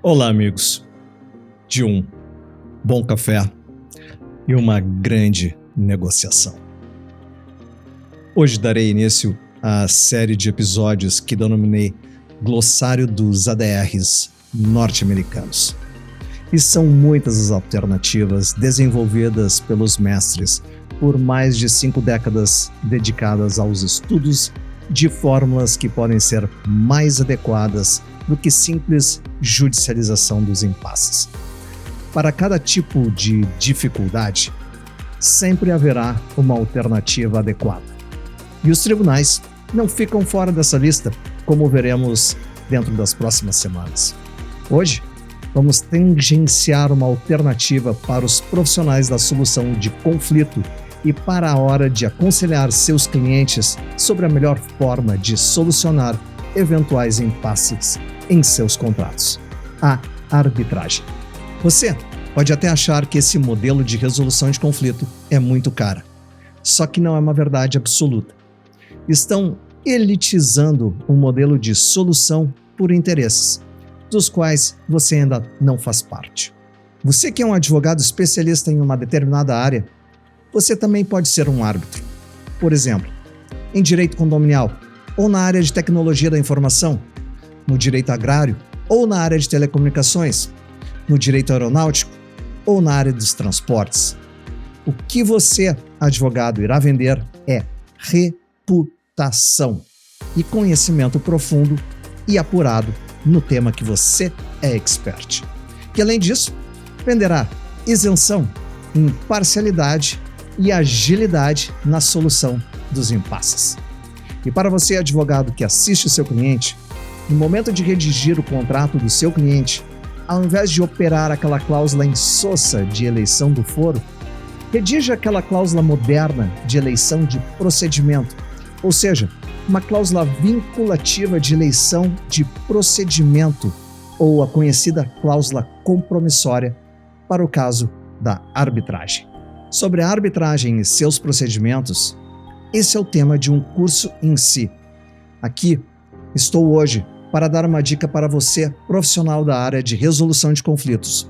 Olá, amigos de um bom café e uma grande negociação. Hoje darei início à série de episódios que denominei Glossário dos ADRs norte-americanos. E são muitas as alternativas desenvolvidas pelos mestres por mais de 5 décadas dedicadas aos estudos de fórmulas que podem ser mais adequadas do que simples judicialização dos impasses. Para cada tipo de dificuldade, sempre haverá uma alternativa adequada. E os tribunais não ficam fora dessa lista, como veremos dentro das próximas semanas. Hoje, vamos tangenciar uma alternativa para os profissionais da solução de conflito e para a hora de aconselhar seus clientes sobre a melhor forma de solucionar eventuais impasses em seus contratos: a arbitragem. Você pode até achar que esse modelo de resolução de conflito é muito caro, só que não é uma verdade absoluta. Estão elitizando um modelo de solução por interesses, dos quais você ainda não faz parte. Você que é um advogado especialista em uma determinada área, você também pode ser um árbitro. Por exemplo, em direito condominial, ou na área de tecnologia da informação, no direito agrário, ou na área de telecomunicações, no direito aeronáutico, ou na área dos transportes. O que você, advogado, irá vender é reputação e conhecimento profundo e apurado no tema que você é expert. E além disso, venderá isenção, imparcialidade e agilidade na solução dos impasses. E para você, advogado, que assiste o seu cliente, no momento de redigir o contrato do seu cliente, ao invés de operar aquela cláusula insossa de eleição do foro, redija aquela cláusula moderna de eleição de procedimento, ou seja, uma cláusula vinculativa de eleição de procedimento, ou a conhecida cláusula compromissória, para o caso da arbitragem. Sobre a arbitragem e seus procedimentos, esse é o tema de um curso em si. Aqui estou hoje para dar uma dica para você, profissional da área de resolução de conflitos.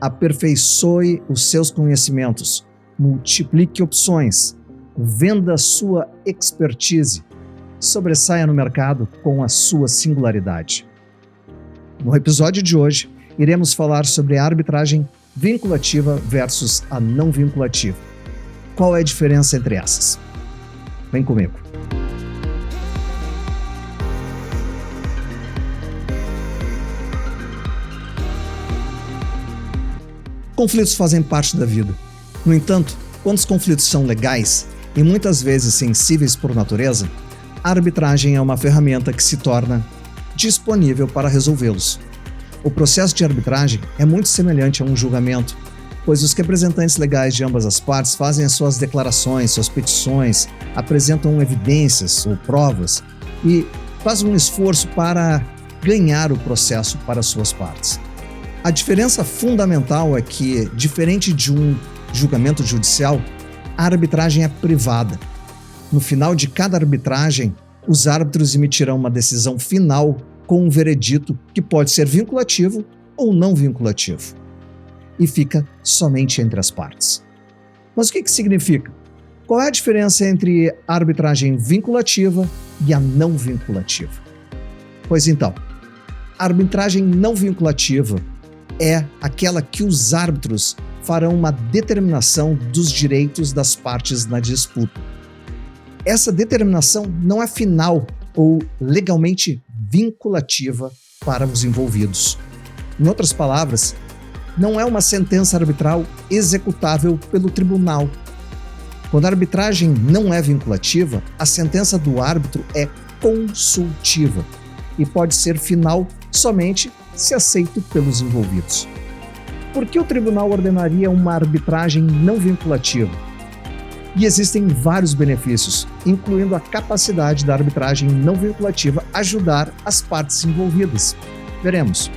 Aperfeiçoe os seus conhecimentos, multiplique opções, venda sua expertise, sobressaia no mercado com a sua singularidade. No episódio de hoje, iremos falar sobre a arbitragem vinculativa versus a não vinculativa. Qual é a diferença entre essas? Vem comigo. Conflitos fazem parte da vida. No entanto, quando os conflitos são legais e muitas vezes sensíveis por natureza, a arbitragem é uma ferramenta que se torna disponível para resolvê-los. O processo de arbitragem é muito semelhante a um julgamento, pois os representantes legais de ambas as partes fazem as suas declarações, suas petições, apresentam evidências ou provas e fazem um esforço para ganhar o processo para suas partes. A diferença fundamental é que, diferente de um julgamento judicial, a arbitragem é privada. No final de cada arbitragem, os árbitros emitirão uma decisão final com um veredito que pode ser vinculativo ou não vinculativo, e fica somente entre as partes. Mas o que significa? Qual é a diferença entre a arbitragem vinculativa e a não vinculativa? Pois então, a arbitragem não vinculativa é aquela que os árbitros farão uma determinação dos direitos das partes na disputa. Essa determinação não é final ou legalmente vinculativa para os envolvidos. Em outras palavras, não é uma sentença arbitral executável pelo tribunal. Quando a arbitragem não é vinculativa, a sentença do árbitro é consultiva e pode ser final somente se aceito pelos envolvidos. Por que o tribunal ordenaria uma arbitragem não vinculativa? E existem vários benefícios, incluindo a capacidade da arbitragem não vinculativa ajudar as partes envolvidas. Veremos.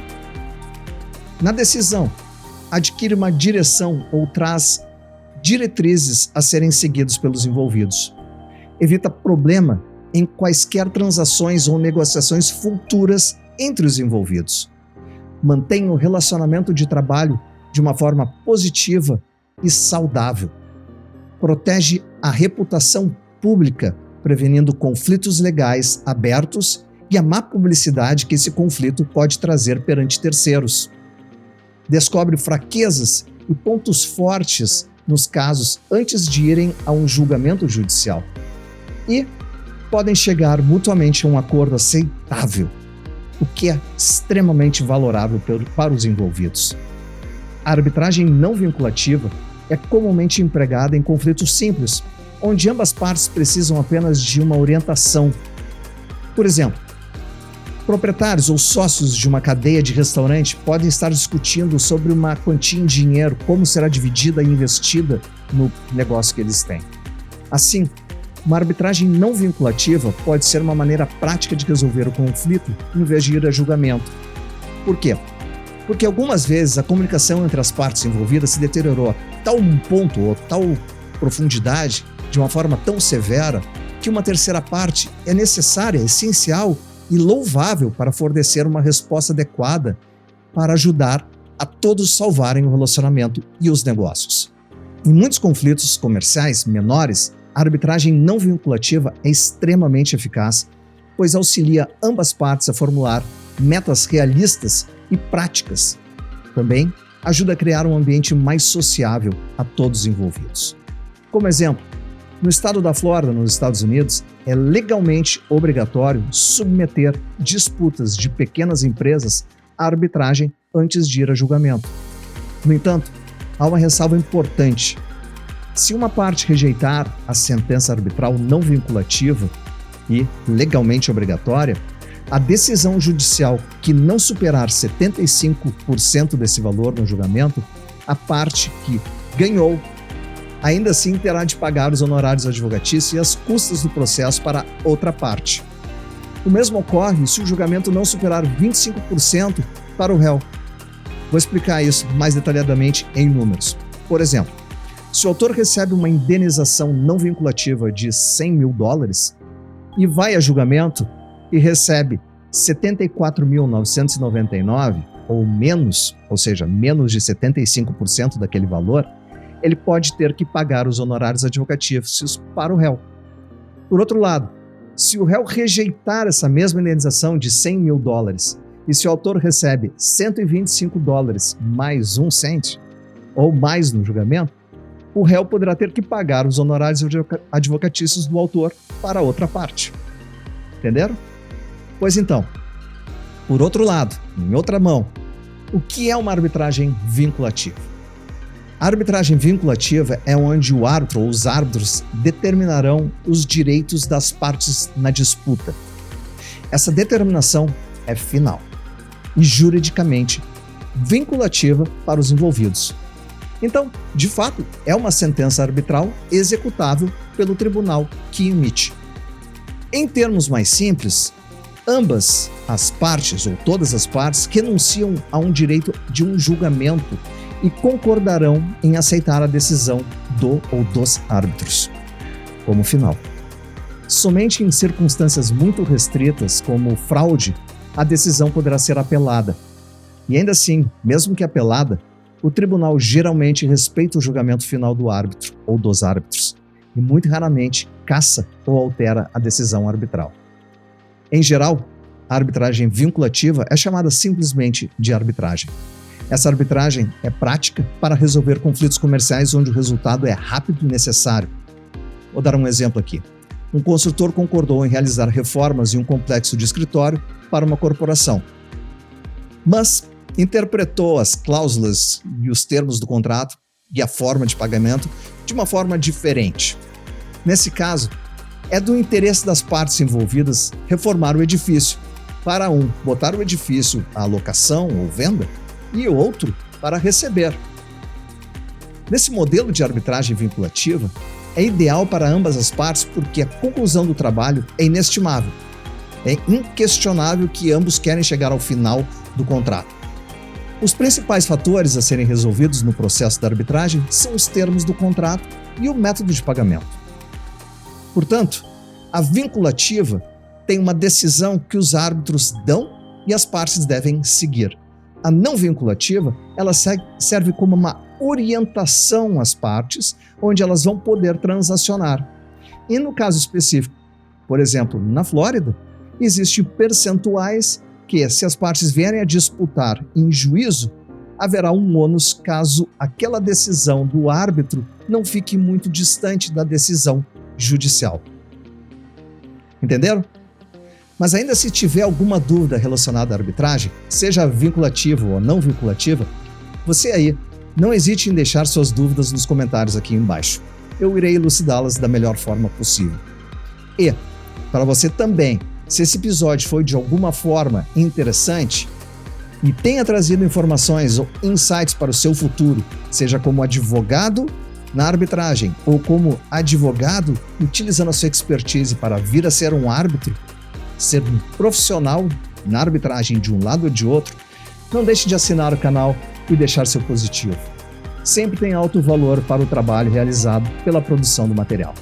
Na decisão, adquire uma direção ou traz diretrizes a serem seguidos pelos envolvidos. Evita problema em quaisquer transações ou negociações futuras entre os envolvidos. mantém o relacionamento de trabalho de uma forma positiva e saudável. Protege a reputação pública, prevenindo conflitos legais abertos e a má publicidade que esse conflito pode trazer perante terceiros. Descobre fraquezas e pontos fortes nos casos antes de irem a um julgamento judicial. E podem chegar mutuamente a um acordo aceitável, o que é extremamente valorável para os envolvidos. A arbitragem não vinculativa é comumente empregada em conflitos simples, onde ambas partes precisam apenas de uma orientação. Por exemplo, proprietários ou sócios de uma cadeia de restaurante podem estar discutindo sobre uma quantia em dinheiro, como será dividida e investida no negócio que eles têm. Assim, uma arbitragem não vinculativa pode ser uma maneira prática de resolver o conflito em vez de ir a julgamento. Por quê? Porque algumas vezes a comunicação entre as partes envolvidas se deteriorou a tal ponto ou tal profundidade, de uma forma tão severa, que uma terceira parte é necessária, essencial e louvável para fornecer uma resposta adequada para ajudar a todos salvarem o relacionamento e os negócios. Em muitos conflitos comerciais menores, a arbitragem não vinculativa é extremamente eficaz, pois auxilia ambas partes a formular metas realistas e práticas. Também ajuda a criar um ambiente mais sociável a todos os envolvidos. Como exemplo, no estado da Flórida, nos Estados Unidos, é legalmente obrigatório submeter disputas de pequenas empresas à arbitragem antes de ir a julgamento. No entanto, há uma ressalva importante. Se uma parte rejeitar a sentença arbitral não vinculativa e legalmente obrigatória, a decisão judicial que não superar 75% desse valor no julgamento, a parte que ganhou ainda assim terá de pagar os honorários advocatícios e as custas do processo para outra parte. O mesmo ocorre se o julgamento não superar 25% para o réu. Vou explicar isso mais detalhadamente em números. Por exemplo, se o autor recebe uma indenização não vinculativa de $100 mil e vai a julgamento e recebe 74.999 ou menos, ou seja, menos de 75% daquele valor, ele pode ter que pagar os honorários advocatícios para o réu. Por outro lado, se o réu rejeitar essa mesma indenização de $100 mil e se o autor recebe $125 mais 1 cento ou mais no julgamento, o réu poderá ter que pagar os honorários advocatícios do autor para outra parte. Entenderam? Pois então, por outro lado, em outra mão, o que é uma arbitragem vinculativa? A arbitragem vinculativa é onde o árbitro ou os árbitros determinarão os direitos das partes na disputa. Essa determinação é final e juridicamente vinculativa para os envolvidos. Então, de fato, é uma sentença arbitral executável pelo tribunal que emite. Em termos mais simples, ambas as partes ou todas as partes renunciam a um direito de um julgamento e concordarão em aceitar a decisão do ou dos árbitros como final. Somente em circunstâncias muito restritas, como fraude, a decisão poderá ser apelada. E ainda assim, mesmo que apelada, o tribunal geralmente respeita o julgamento final do árbitro ou dos árbitros e muito raramente cassa ou altera a decisão arbitral. Em geral, a arbitragem vinculativa é chamada simplesmente de arbitragem. Essa arbitragem é prática para resolver conflitos comerciais onde o resultado é rápido e necessário. Vou dar um exemplo aqui. Um consultor concordou em realizar reformas em um complexo de escritório para uma corporação, mas interpretou as cláusulas e os termos do contrato e a forma de pagamento de uma forma diferente. Nesse caso, é do interesse das partes envolvidas reformar o edifício, para um, botar o edifício à locação ou venda, e o outro para receber. Nesse modelo de arbitragem vinculativa, é ideal para ambas as partes porque a conclusão do trabalho é inestimável. É inquestionável que ambos querem chegar ao final do contrato. Os principais fatores a serem resolvidos no processo da arbitragem são os termos do contrato e o método de pagamento. Portanto, a vinculativa tem uma decisão que os árbitros dão e as partes devem seguir. A não vinculativa, ela serve como uma orientação às partes, onde elas vão poder transacionar. E no caso específico, por exemplo, na Flórida, existem percentuais que, se as partes vierem a disputar em juízo, haverá um ônus caso aquela decisão do árbitro não fique muito distante da decisão judicial. Entenderam? Mas ainda se tiver alguma dúvida relacionada à arbitragem, seja vinculativa ou não vinculativa, você aí, não hesite em deixar suas dúvidas nos comentários aqui embaixo. Eu irei elucidá-las da melhor forma possível. E, para você também, se esse episódio foi de alguma forma interessante e tenha trazido informações ou insights para o seu futuro, seja como advogado na arbitragem ou como advogado utilizando a sua expertise para vir a ser um árbitro, ser um profissional na arbitragem de um lado ou de outro, não deixe de assinar o canal e deixar seu positivo. Sempre tem alto valor para o trabalho realizado pela produção do material.